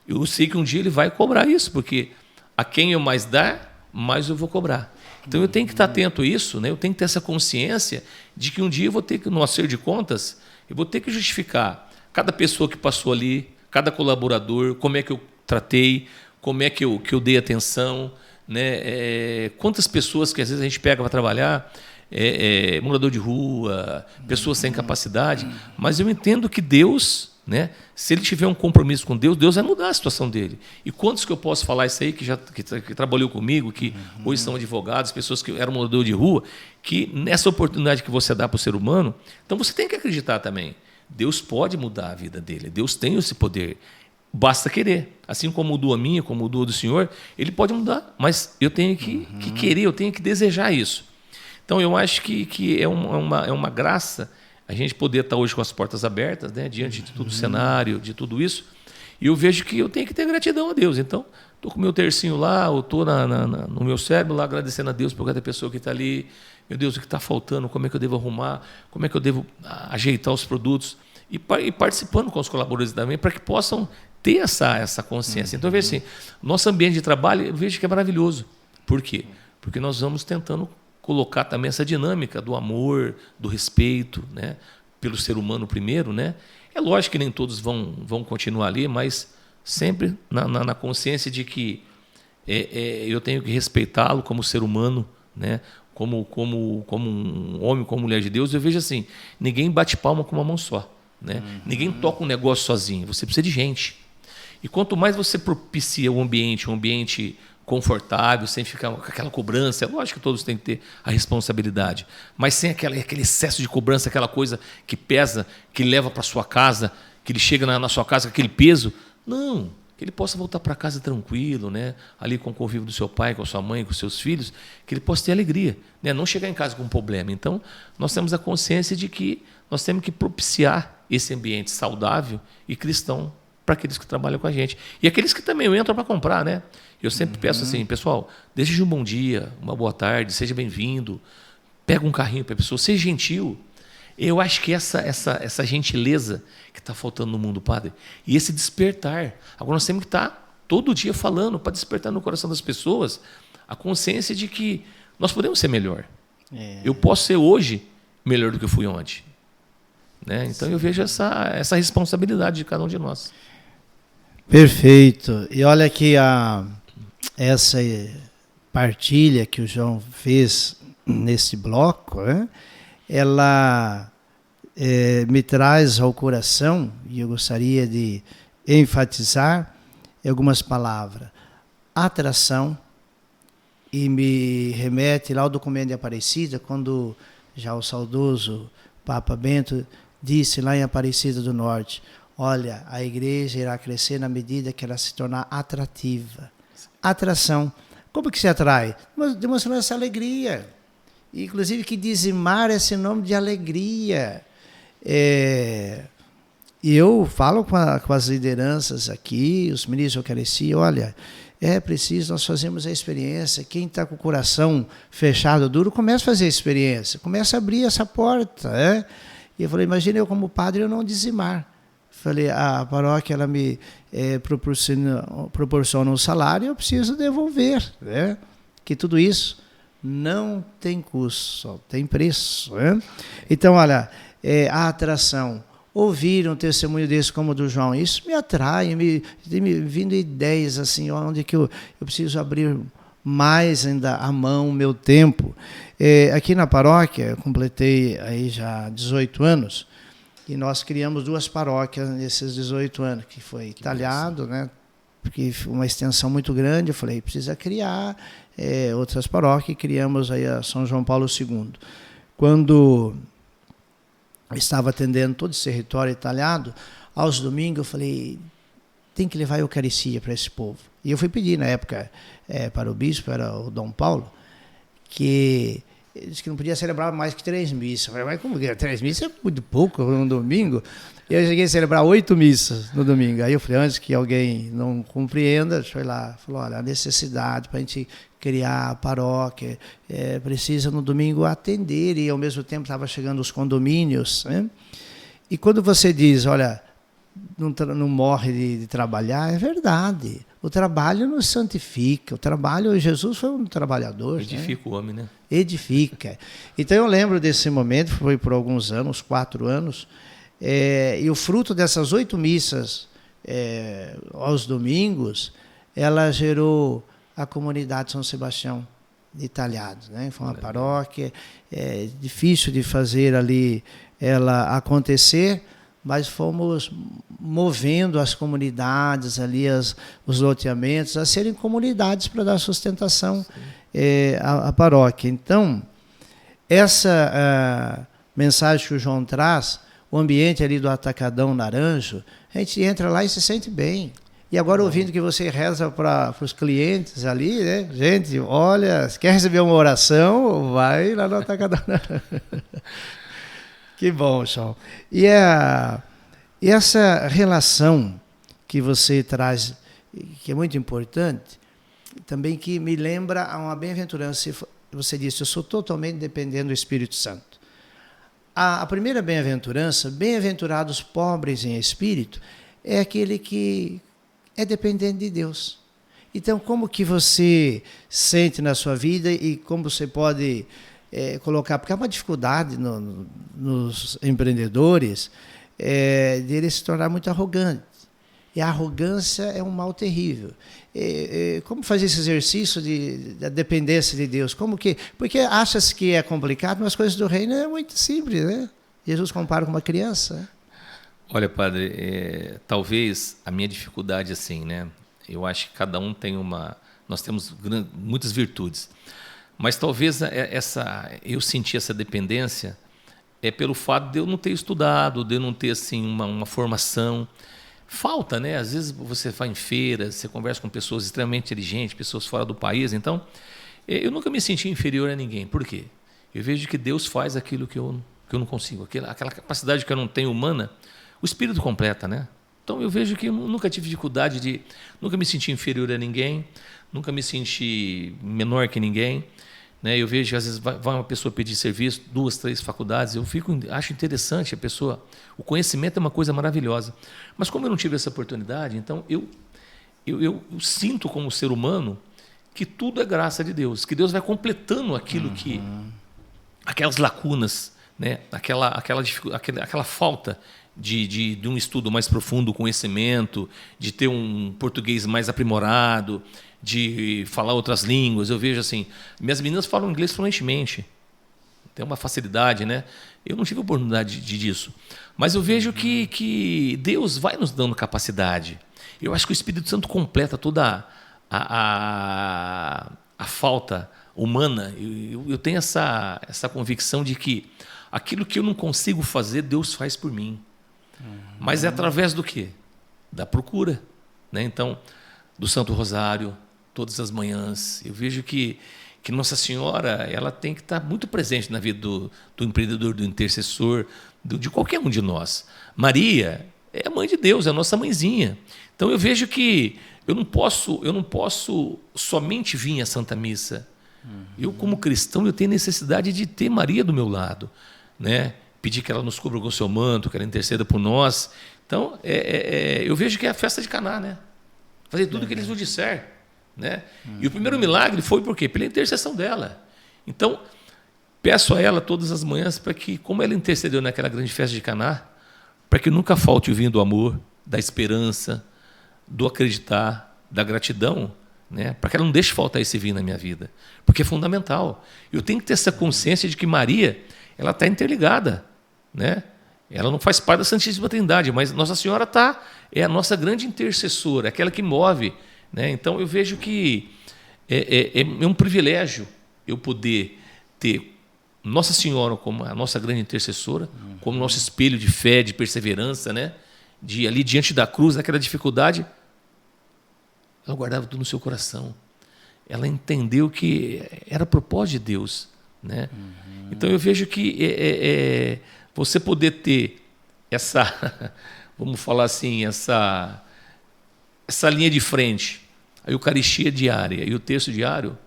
Eu sei que um dia Ele vai cobrar isso, porque a quem eu mais dar, mais eu vou cobrar. Então, eu tenho que estar atento a isso, né? Eu tenho que ter essa consciência de que um dia eu vou ter que, no acerto de contas, eu vou ter que justificar cada pessoa que passou ali, cada colaborador, como é que eu tratei, como é que eu dei atenção, né? Quantas pessoas que às vezes a gente pega para trabalhar, morador de rua, pessoas sem capacidade, mas eu entendo que Deus, né, se ele tiver um compromisso com Deus, Deus vai mudar a situação dele. E quantos que eu posso falar isso aí, que trabalhou comigo, que hoje são advogados, pessoas que eram morador de rua, que nessa oportunidade que você dá para o ser humano, então você tem que acreditar também. Deus pode mudar a vida dele, Deus tem esse poder. Basta querer. Assim como mudou a minha, como mudou a do Senhor, ele pode mudar, mas eu tenho que querer, eu tenho que desejar isso. Então, eu acho que é uma graça a gente poder estar hoje com as portas abertas, né, diante de todo o cenário, de tudo isso. E eu vejo que eu tenho que ter gratidão a Deus. Então, estou com o meu tercinho lá, eu estou no meu cérebro lá, agradecendo a Deus por cada pessoa que está ali. Meu Deus, o que está faltando? Como é que eu devo arrumar? Como é que eu devo ajeitar os produtos? E participando com os colaboradores também, para que possam ter essa consciência. Então, eu vejo assim, nosso ambiente de trabalho, eu vejo que é maravilhoso. Por quê? Porque nós vamos tentando colocar também essa dinâmica do amor, do respeito, né, pelo ser humano primeiro, né? É lógico que nem todos vão continuar ali, mas sempre na consciência de que eu tenho que respeitá-lo como ser humano, né? Como um homem, como mulher de Deus. Eu vejo assim, ninguém bate palma com uma mão só, né? Ninguém toca um negócio sozinho, você precisa de gente. E quanto mais você propicia um ambiente confortável, sem ficar com aquela cobrança. É lógico que todos têm que ter a responsabilidade, mas sem aquele excesso de cobrança, aquela coisa que pesa, que leva para sua casa, que ele chega na sua casa com aquele peso. Não, que ele possa voltar para casa tranquilo, né? Ali com o convívio do seu pai, com a sua mãe, com os seus filhos, que ele possa ter alegria, né? Não chegar em casa com um problema. Então, nós temos a consciência de que nós temos que propiciar esse ambiente saudável e cristão para aqueles que trabalham com a gente. E aqueles que também entram para comprar, né? Eu sempre peço assim, pessoal, deseje um bom dia, uma boa tarde, seja bem-vindo, pega um carrinho para a pessoa, seja gentil. Eu acho que essa gentileza que está faltando no mundo, padre, e esse despertar. Agora nós temos que estar todo dia falando para despertar no coração das pessoas a consciência de que nós podemos ser melhor. Eu posso ser hoje melhor do que eu fui ontem. Né? Então eu vejo essa responsabilidade de cada um de nós. Perfeito. E olha que essa partilha que o João fez nesse bloco, né? Ela me traz ao coração, e eu gostaria de enfatizar algumas palavras. Atração, e me remete lá ao documento de Aparecida, quando já o saudoso Papa Bento disse lá em Aparecida do Norte, olha, a igreja irá crescer na medida que ela se tornar atrativa. Atração. Como que se atrai? Demonstrando essa alegria. Inclusive que dizimar é sinônimo de alegria. E eu falo com as lideranças aqui, os ministros de Eucaristia, olha, é preciso, nós fazemos a experiência. Quem está com o coração fechado, duro, começa a fazer a experiência, começa a abrir essa porta. E eu falei, imagina eu como padre eu não dizimar. Falei, a paróquia ela me proporciona um salário, eu preciso devolver. Que tudo isso não tem custo, só tem preço. Então, olha, a atração. Ouvir um testemunho desse como o do João, isso me atrai, me vindo ideias assim, onde que eu preciso abrir mais ainda a mão, o meu tempo. Aqui na paróquia, eu completei aí já 18 anos, e nós criamos 2 paróquias nesses 18 anos, que foi talhado, né? Porque uma extensão muito grande, eu falei, precisa criar outras paróquias, e criamos aí a São João Paulo II. Quando eu estava atendendo todo esse território talhado, aos domingos eu falei, tem que levar a Eucaristia para esse povo. E eu fui pedir na época para o bispo, era o Dom Paulo, que ele disse que não podia celebrar mais que 3 missas. Eu falei, mas como que 3 missas é muito pouco no domingo? E eu cheguei a celebrar 8 missas no domingo. Aí eu falei, antes que alguém não compreenda, foi lá, falou, olha, a necessidade para a gente criar a paróquia, precisa no domingo atender, e ao mesmo tempo estava chegando os condomínios. Né? E quando você diz, olha, não morre de trabalhar, é verdade. O trabalho nos santifica. O trabalho, Jesus foi um trabalhador. Edifica o homem, né? Edifica. Então eu lembro desse momento, foi por alguns anos, 4 anos, e o fruto dessas 8 missas aos domingos, ela gerou a comunidade São Sebastião de Talhados. Né? Foi uma paróquia, difícil de fazer ali ela acontecer, mas fomos movendo as comunidades ali, os loteamentos, a serem comunidades para dar sustentação à paróquia. Então, essa mensagem que o João traz, o ambiente ali do Atacadão Naranjo, a gente entra lá e se sente bem. E agora, ouvindo que você reza para os clientes ali, né? Gente, olha, se quer receber uma oração, vai lá no Atacadão Naranjo. Que bom, João. E essa relação que você traz, que é muito importante, também que me lembra a uma bem-aventurança. Você disse, eu sou totalmente dependente do Espírito Santo. A primeira bem-aventurança, bem-aventurados pobres em espírito, é aquele que é dependente de Deus. Então, como que você sente na sua vida e como você pode colocar, porque há uma dificuldade nos empreendedores de eles se tornar muito arrogantes. E a arrogância é um mal terrível. Como fazer esse exercício da dependência de Deus? Porque achas que é complicado, mas as coisas do reino é muito simples, né? Jesus compara com uma criança. Né? Olha, padre, talvez a minha dificuldade assim, né? Eu acho que cada um tem nós temos muitas virtudes. Mas talvez eu senti essa dependência pelo fato de eu não ter estudado, de eu não ter assim, uma formação. falta, né? Às vezes você vai em feiras, você conversa com pessoas extremamente inteligentes, pessoas fora do país. Então, eu nunca me senti inferior a ninguém. Por quê? Eu vejo que Deus faz aquilo que eu não consigo. Aquela capacidade que eu não tenho humana, o Espírito completa, né? Então, eu vejo que eu nunca tive dificuldade de... Nunca me senti inferior a ninguém, nunca me senti menor que ninguém. Né? Eu vejo que às vezes vai uma pessoa pedir serviço, 2, 3 faculdades, acho interessante a pessoa, o conhecimento é uma coisa maravilhosa, mas como eu não tive essa oportunidade, então eu sinto como ser humano que tudo é graça de Deus, que Deus vai completando aquilo que, aquelas lacunas, né? aquela falta de um estudo mais profundo, conhecimento, de ter um português mais aprimorado, de falar outras línguas. Eu vejo assim, minhas meninas falam inglês fluentemente, tem uma facilidade, né? Eu não tive oportunidade disso, mas eu vejo que Deus vai nos dando capacidade. Eu acho que o Espírito Santo completa toda a falta humana. Eu tenho essa convicção de que aquilo que eu não consigo fazer, Deus faz por mim. Mas é através do quê? Da procura, né? Então, do Santo Rosário, todas as manhãs. Eu vejo que Nossa Senhora, ela tem que estar muito presente na vida do empreendedor, do intercessor, de qualquer um de nós. Maria é a mãe de Deus, é a nossa mãezinha. Então eu vejo que eu não posso somente vir à Santa Missa. Eu, como cristão, eu tenho necessidade de ter Maria do meu lado, né? Pedir que ela nos cubra com o seu manto, que ela interceda por nós. Então, eu vejo que é a festa de Caná, né? Fazer tudo o que eles nos disser, né? E o primeiro milagre foi por quê? Pela intercessão dela. Então, peço a ela todas as manhãs para que, como ela intercedeu naquela grande festa de Caná, para que nunca falte o vinho do amor, da esperança, do acreditar, da gratidão, né? Para que ela não deixe faltar esse vinho na minha vida, porque é fundamental. Eu tenho que ter essa consciência de que Maria, ela está interligada, né? Ela não faz parte da Santíssima Trindade, mas Nossa Senhora é a nossa grande intercessora, aquela que move, né? Então eu vejo que é um privilégio eu poder ter Nossa Senhora como a nossa grande intercessora, como nosso espelho de fé, de perseverança, né? De ali diante da cruz, naquela dificuldade, ela guardava tudo no seu coração. Ela entendeu que era propósito de Deus, né? Então eu vejo que você poder ter essa, vamos falar assim, essa linha de frente, a Eucaristia diária e o terço diário,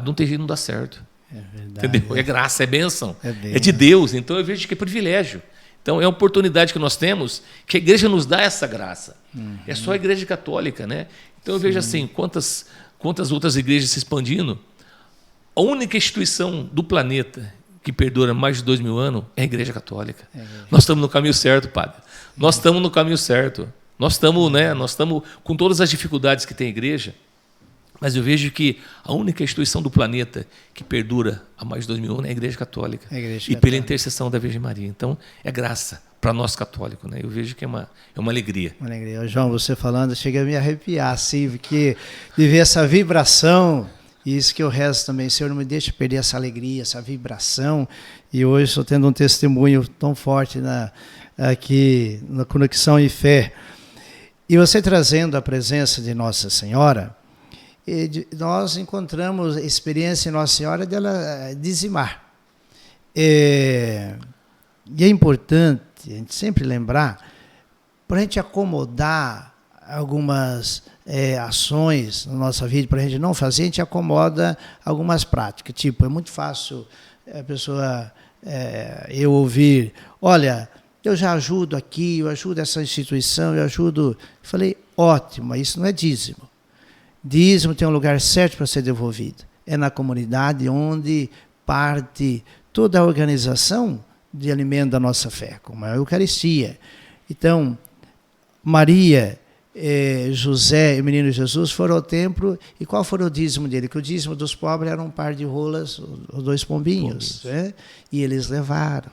não ter jeito, não dá certo. É verdade. Entendeu? É graça, é bênção, é de Deus. Então eu vejo que é privilégio. Então é uma oportunidade que nós temos, que a igreja nos dá essa graça. É só a igreja católica, né? Então eu vejo assim, quantas outras igrejas se expandindo. A única instituição do planeta que perdura mais de 2000 anos é a Igreja Católica. Nós estamos no caminho certo, padre. Nós estamos no caminho certo. Nós estamos com todas as dificuldades que tem a igreja, mas eu vejo que a única instituição do planeta que perdura há mais de 2000 anos é a Igreja Católica. E pela intercessão da Virgem Maria. Então, é graça para nós católicos, né? Eu vejo que é uma alegria. Uma alegria. João, você falando, chega a me arrepiar, assim, porque de ver essa vibração. E isso que eu rezo também, Senhor, não me deixe perder essa alegria, essa vibração. E hoje estou tendo um testemunho tão forte aqui na Conexão e Fé. E você trazendo a presença de Nossa Senhora, nós encontramos a experiência em Nossa Senhora dela dizimar. E é importante a gente sempre lembrar, para a gente acomodar algumas ações na nossa vida, para a gente não fazer, a gente acomoda algumas práticas. Tipo, é muito fácil a pessoa, eu ouvir, olha, eu já ajudo aqui, eu ajudo essa instituição, eu ajudo... Eu falei, ótimo, mas isso não é dízimo. Dízimo tem um lugar certo para ser devolvido. É na comunidade onde parte toda a organização de alimento da nossa fé, como a Eucaristia. Então, Maria... José e o menino Jesus foram ao templo, e qual foi o dízimo dele? Que o dízimo dos pobres era um par de rolas ou 2 pombinhos, né? E eles levaram.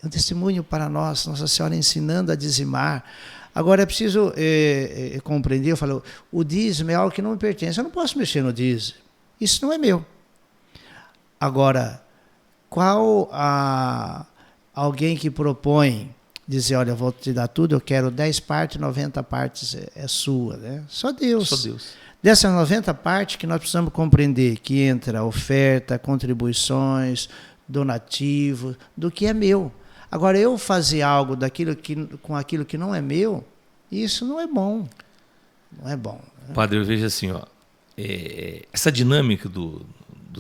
É um testemunho para nós, Nossa Senhora ensinando a dizimar. Agora é preciso compreender, eu falo, o dízimo é algo que não me pertence, eu não posso mexer no dízimo, isso não é meu. Agora, alguém que propõe dizer, olha, eu vou te dar tudo, eu quero 10 partes, 90 partes é sua, né? Só Deus. Só Deus. Dessas 90 partes que nós precisamos compreender que entra oferta, contribuições, donativo, do que é meu. Agora, eu fazer algo com aquilo que não é meu, isso não é bom. Não é bom. Né? Padre, eu vejo assim, ó, essa dinâmica do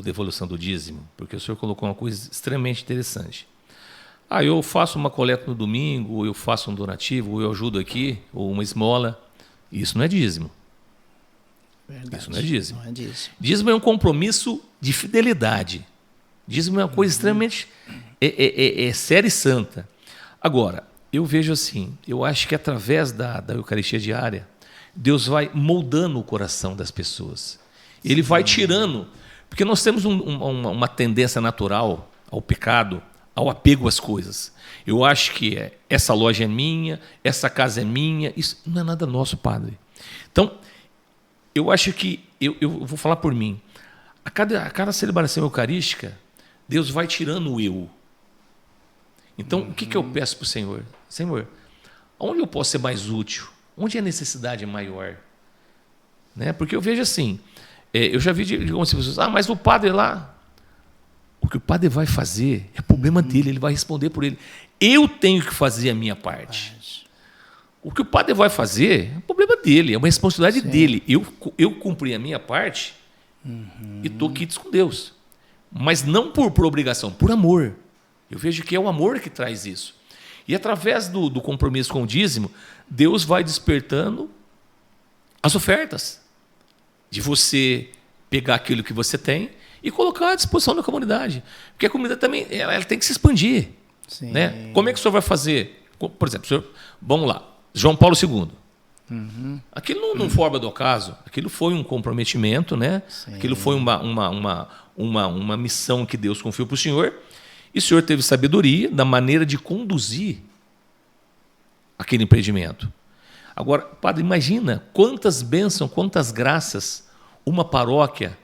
devolução do dízimo, porque o senhor colocou uma coisa extremamente interessante. Eu faço uma coleta no domingo, ou eu faço um donativo, ou eu ajudo aqui, ou uma esmola. Isso não é dízimo. Verdade. Isso não é dízimo. Não é dízimo. Dízimo é um compromisso de fidelidade. Dízimo é uma coisa extremamente séria e santa. Agora, eu vejo assim, eu acho que através da Eucaristia diária, Deus vai moldando o coração das pessoas. Ele vai tirando, porque nós temos uma tendência natural ao pecado, ao apego às coisas. Eu acho que essa loja é minha, essa casa é minha, isso não é nada nosso, Padre. Então, eu acho que, eu vou falar por mim, a cada celebração eucarística, Deus vai tirando o eu. Então, o que eu peço para o Senhor? Senhor, onde eu posso ser mais útil? Onde a necessidade é maior? Né? Porque eu vejo assim, eu já vi de algumas pessoas, mas o padre lá, o que o padre vai fazer é problema dele, ele vai responder por ele. Eu tenho que fazer a minha parte. O que o padre vai fazer é problema dele, é uma responsabilidade dele. Eu cumpri a minha parte e estou quites com Deus. Mas não por obrigação, por amor. Eu vejo que é o amor que traz isso. E através do compromisso com o dízimo, Deus vai despertando as ofertas. De você pegar aquilo que você tem e colocar à disposição da comunidade. Porque a comunidade também ela tem que se expandir. Né? Como é que o senhor vai fazer? Por exemplo, senhor, vamos lá, João Paulo II. Aquilo não forma do acaso, aquilo foi um comprometimento, né? Aquilo foi uma missão que Deus confiou para o senhor, e o senhor teve sabedoria da maneira de conduzir aquele empreendimento. Agora, padre, imagina quantas bênçãos, quantas graças uma paróquia,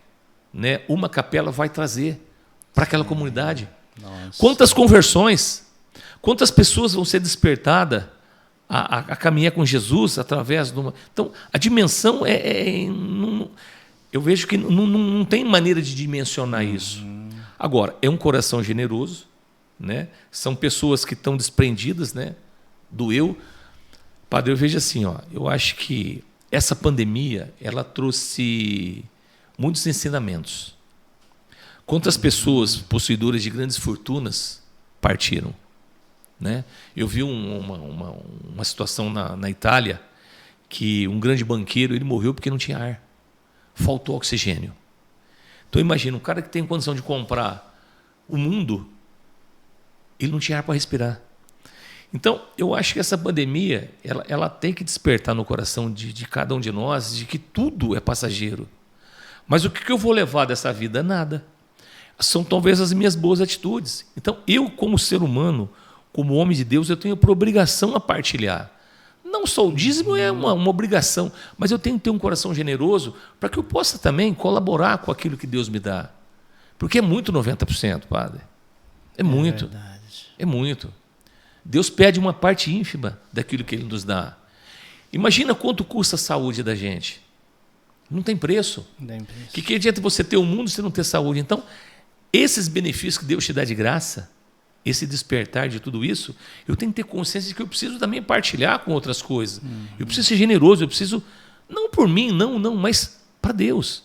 né, uma capela vai trazer para aquela comunidade. Nossa. Quantas conversões, quantas pessoas vão ser despertadas a caminhar com Jesus através de uma... Então, a dimensão eu vejo que não tem maneira de dimensionar isso. Agora, é um coração generoso, né? São pessoas que estão desprendidas, né, do eu. Padre, eu vejo assim, eu acho que essa pandemia ela trouxe muitos ensinamentos. Quantas pessoas possuidoras de grandes fortunas partiram? Né? Eu vi uma situação na Itália que um grande banqueiro ele morreu porque não tinha ar. Faltou oxigênio. Então imagina, um cara que tem condição de comprar o mundo, ele não tinha ar para respirar. Então, eu acho que essa pandemia ela tem que despertar no coração de cada um de nós de que tudo é passageiro. Mas o que eu vou levar dessa vida? Nada. São talvez as minhas boas atitudes. Então, eu, como ser humano, como homem de Deus, eu tenho por obrigação a partilhar. Não só o dízimo é uma obrigação, mas eu tenho que ter um coração generoso para que eu possa também colaborar com aquilo que Deus me dá. Porque é muito 90%, padre. É muito. Verdade. É muito. Deus pede uma parte ínfima daquilo que Ele nos dá. Imagina quanto custa a saúde da gente. Não tem preço. Que adianta você ter o mundo se não ter saúde? Então, esses benefícios que Deus te dá de graça, esse despertar de tudo isso, eu tenho que ter consciência de que eu preciso também partilhar com outras coisas. Eu preciso ser generoso, eu preciso, não por mim, não, mas para Deus.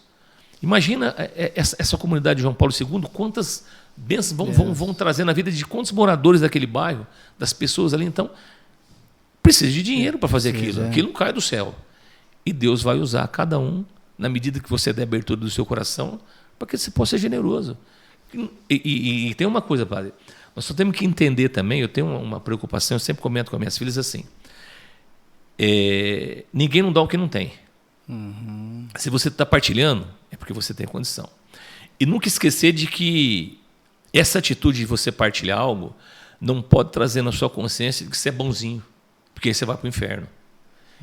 Imagina essa comunidade de João Paulo II, quantas bênçãos vão trazer na vida de quantos moradores daquele bairro, das pessoas ali. Então, precisa de dinheiro para fazer aquilo. Aquilo não cai do céu. E Deus vai usar cada um, na medida que você der abertura do seu coração, para que você possa ser generoso. E tem uma coisa, padre, nós só temos que entender também, eu tenho uma preocupação, eu sempre comento com as minhas filhas assim, ninguém não dá o que não tem. Se você está partilhando, é porque você tem condição. E nunca esquecer de que essa atitude de você partilhar algo não pode trazer na sua consciência que você é bonzinho, porque aí você vai para o inferno.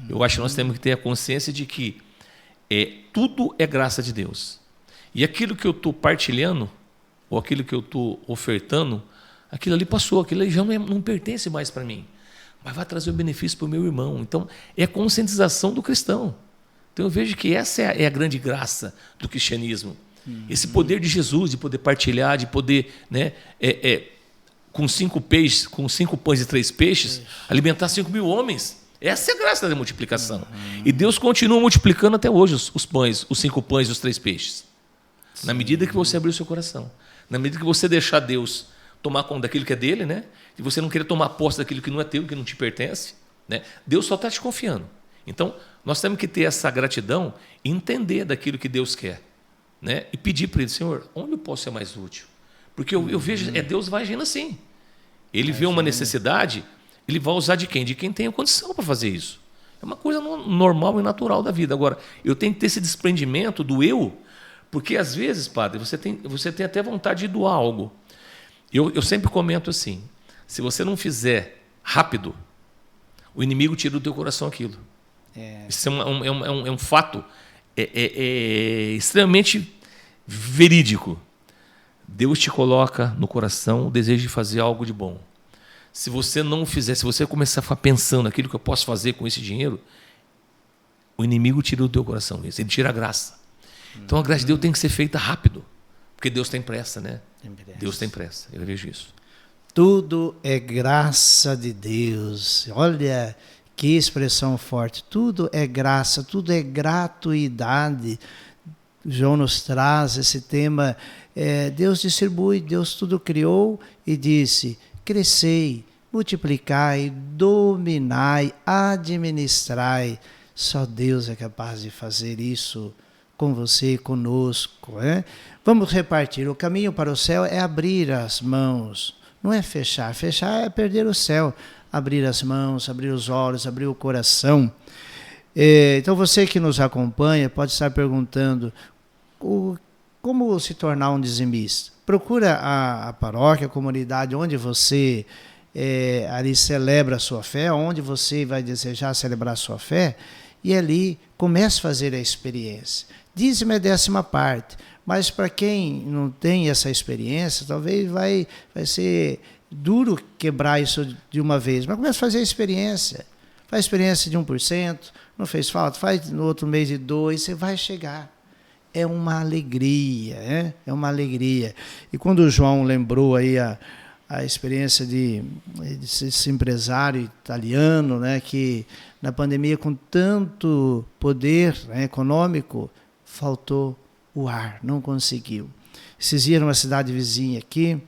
Eu acho que nós temos que ter a consciência de que tudo é graça de Deus. E aquilo que eu estou partilhando, ou aquilo que eu estou ofertando, aquilo ali passou, aquilo ali já não pertence mais para mim. mas vai trazer o benefício para o meu irmão. Então, é a conscientização do cristão. Então, eu vejo que essa é a grande graça do cristianismo. Esse poder de Jesus, de poder partilhar, de poder, né, com 5 pães e 3 peixes, alimentar 5.000 homens. Essa é a graça da multiplicação. E Deus continua multiplicando até hoje os pães, os 5 pães e os 3 peixes. Sim. Na medida que você abrir o seu coração. Na medida que você deixar Deus tomar conta daquilo que é dele, né? E você não querer tomar posse daquilo que não é teu, que não te pertence, né? Deus só está te confiando. Então, nós temos que ter essa gratidão e entender daquilo que Deus quer, né? E pedir para Ele, Senhor, onde eu posso ser mais útil? Porque eu vejo, Deus vai agindo assim. Ele vê uma necessidade, Ele vai usar de quem? De quem tem a condição para fazer isso. É uma coisa normal e natural da vida. Agora, eu tenho que ter esse desprendimento do eu, porque às vezes, padre, você tem até vontade de doar algo. Eu sempre comento assim, se você não fizer rápido, o inimigo tira do teu coração aquilo. Isso é um fato extremamente verídico. Deus te coloca no coração o desejo de fazer algo de bom. Se você não fizer, se você começar a ficar pensando naquilo que eu posso fazer com esse dinheiro, o inimigo tira do teu coração isso, ele tira a graça. Então a graça de Deus tem que ser feita rápido, porque Deus tem pressa, né? Deus tem pressa, eu vejo isso. Tudo é graça de Deus. Olha que expressão forte. Tudo é graça, tudo é gratuidade. João nos traz esse tema. Deus distribui, Deus tudo criou e disse: crescei, multiplicai, dominai, administrai. Só Deus é capaz de fazer isso com você, conosco. Vamos repartir. O caminho para o céu é abrir as mãos. Não é fechar. Fechar é perder o céu. Abrir as mãos, abrir os olhos, abrir o coração. Então você que nos acompanha pode estar perguntando como se tornar um dizimista. Procura a paróquia, a comunidade onde você ali celebra a sua fé, onde você vai desejar celebrar a sua fé, e ali comece a fazer a experiência. Dízimo é 10ª parte, mas para quem não tem essa experiência, talvez vai ser duro quebrar isso de uma vez, mas comece a fazer a experiência. Faz a experiência de 1%, não fez falta, faz no outro mês de 2%, você vai chegar. É uma alegria, é uma alegria. E quando o João lembrou aí a experiência desse empresário italiano, né, que na pandemia, com tanto poder, né, econômico, faltou o ar, não conseguiu. Esses dias, numa cidade vizinha aqui,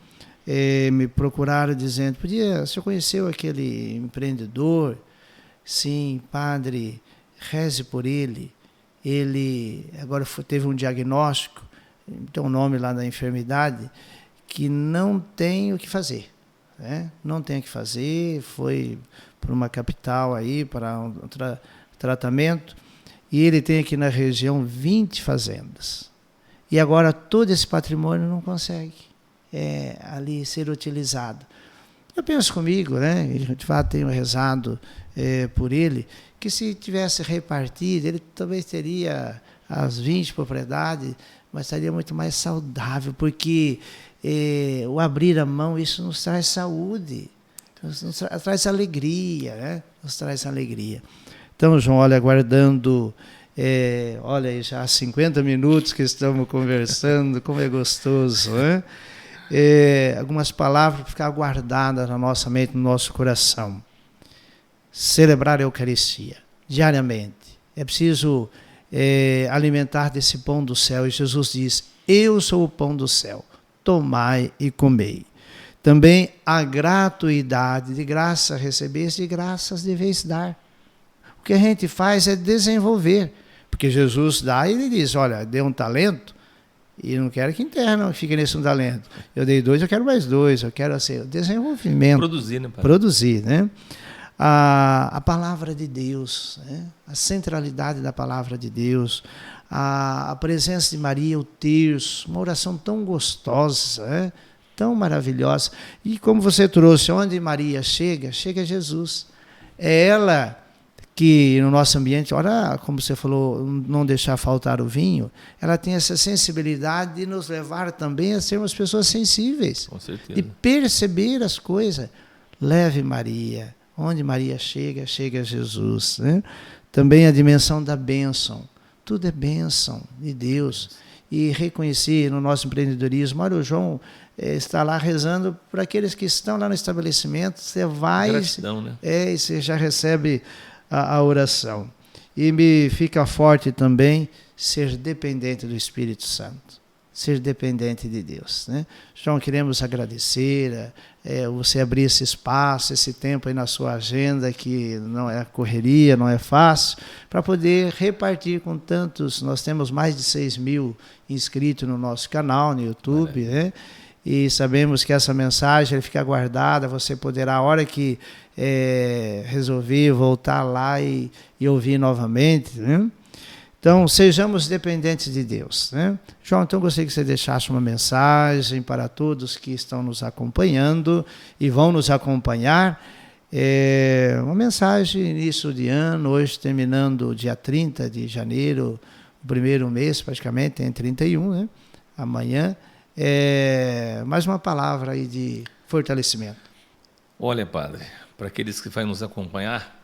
me procuraram dizendo: você conheceu aquele empreendedor? Sim, padre, reze por ele. Ele agora teve um diagnóstico, tem um nome lá da enfermidade, que não tem o que fazer. Não tem o que fazer, foi para uma capital aí, para um tratamento, e ele tem aqui na região 20 fazendas. E agora todo esse patrimônio não consegue ali ser utilizado. Eu penso comigo, né? De fato tenho rezado por ele, que se tivesse repartido, ele talvez teria as 20 propriedades, mas estaria muito mais saudável, porque o abrir a mão, isso nos traz saúde, nos traz alegria, né? Nos traz alegria. Então, João, olha, aguardando, olha, já há 50 minutos que estamos conversando, como é gostoso, né? Algumas palavras para ficar guardadas na nossa mente, no nosso coração. Celebrar a Eucaristia diariamente. É preciso alimentar desse pão do céu. E Jesus diz: eu sou o pão do céu, tomai e comei. Também a gratuidade, de graça recebeste, de graças deveis dar. O que a gente faz é desenvolver, porque Jesus dá e ele diz: olha, dê um talento, e não quero que enterre, não, que fique nesse um talento. Eu dei 2, eu quero mais 2, eu quero assim, desenvolvimento. Produzir, né, pai? Produzir, né? A palavra de Deus, né? A centralidade da palavra de Deus, a presença de Maria, o terço, uma oração tão gostosa, né? Tão maravilhosa. E como você trouxe, onde Maria chega Jesus. É ela que no nosso ambiente, ora, como você falou, não deixar faltar o vinho, ela tem essa sensibilidade de nos levar também a sermos pessoas sensíveis. Com certeza. De perceber as coisas. Leve Maria Onde Maria chega, chega Jesus, né? Também a dimensão da bênção. Tudo é bênção de Deus. E reconhecer no nosso empreendedorismo, olha, o João está lá rezando para aqueles que estão lá no estabelecimento, você vai, gratidão, né? E você já recebe a oração. E me fica forte também ser dependente do Espírito Santo, ser dependente de Deus, né? João, queremos agradecer você abrir esse espaço, esse tempo aí na sua agenda, que não é correria, não é fácil, para poder repartir com tantos. Nós temos mais de 6.000 inscritos no nosso canal, no YouTube, né? E sabemos que essa mensagem fica guardada, você poderá, a hora que resolver, voltar lá e ouvir novamente, né? Então, sejamos dependentes de Deus, né? João, então gostaria que você deixasse uma mensagem para todos que estão nos acompanhando e vão nos acompanhar. Uma mensagem início de ano, hoje terminando dia 30 de janeiro, o primeiro mês praticamente, tem 31, né? Amanhã. Mais uma palavra aí de fortalecimento. Olha, Padre, para aqueles que vão nos acompanhar,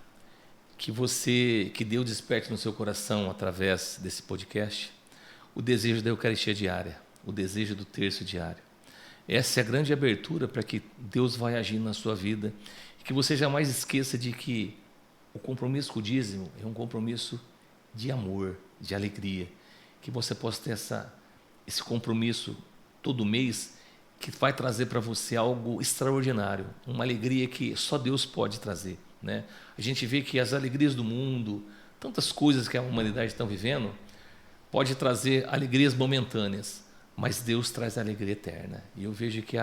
que Deus desperte no seu coração, através desse podcast, o desejo da Eucaristia diária, o desejo do terço diário. Essa é a grande abertura para que Deus vai agindo na sua vida, e que você jamais esqueça de que o compromisso com o dízimo é um compromisso de amor, de alegria, que você possa ter esse compromisso todo mês, que vai trazer para você algo extraordinário, uma alegria que só Deus pode trazer, né? A gente vê que as alegrias do mundo, tantas coisas que a humanidade está vivendo, pode trazer alegrias momentâneas, mas Deus traz a alegria eterna. E eu vejo que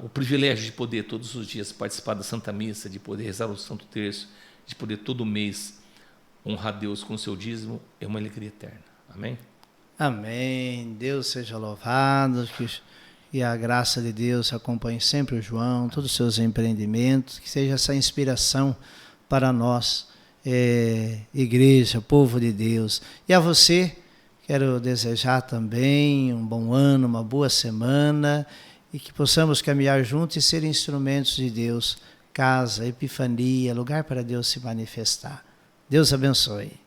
o privilégio de poder todos os dias participar da Santa Missa, de poder rezar o Santo Terço, de poder todo mês honrar Deus com o seu dízimo, é uma alegria eterna. Amém? Amém. Deus seja louvado, que a graça de Deus acompanhe sempre o João, todos os seus empreendimentos, que seja essa inspiração para nós, igreja, povo de Deus. E a você, quero desejar também um bom ano, uma boa semana, e que possamos caminhar juntos e ser instrumentos de Deus, casa, epifania, lugar para Deus se manifestar. Deus abençoe.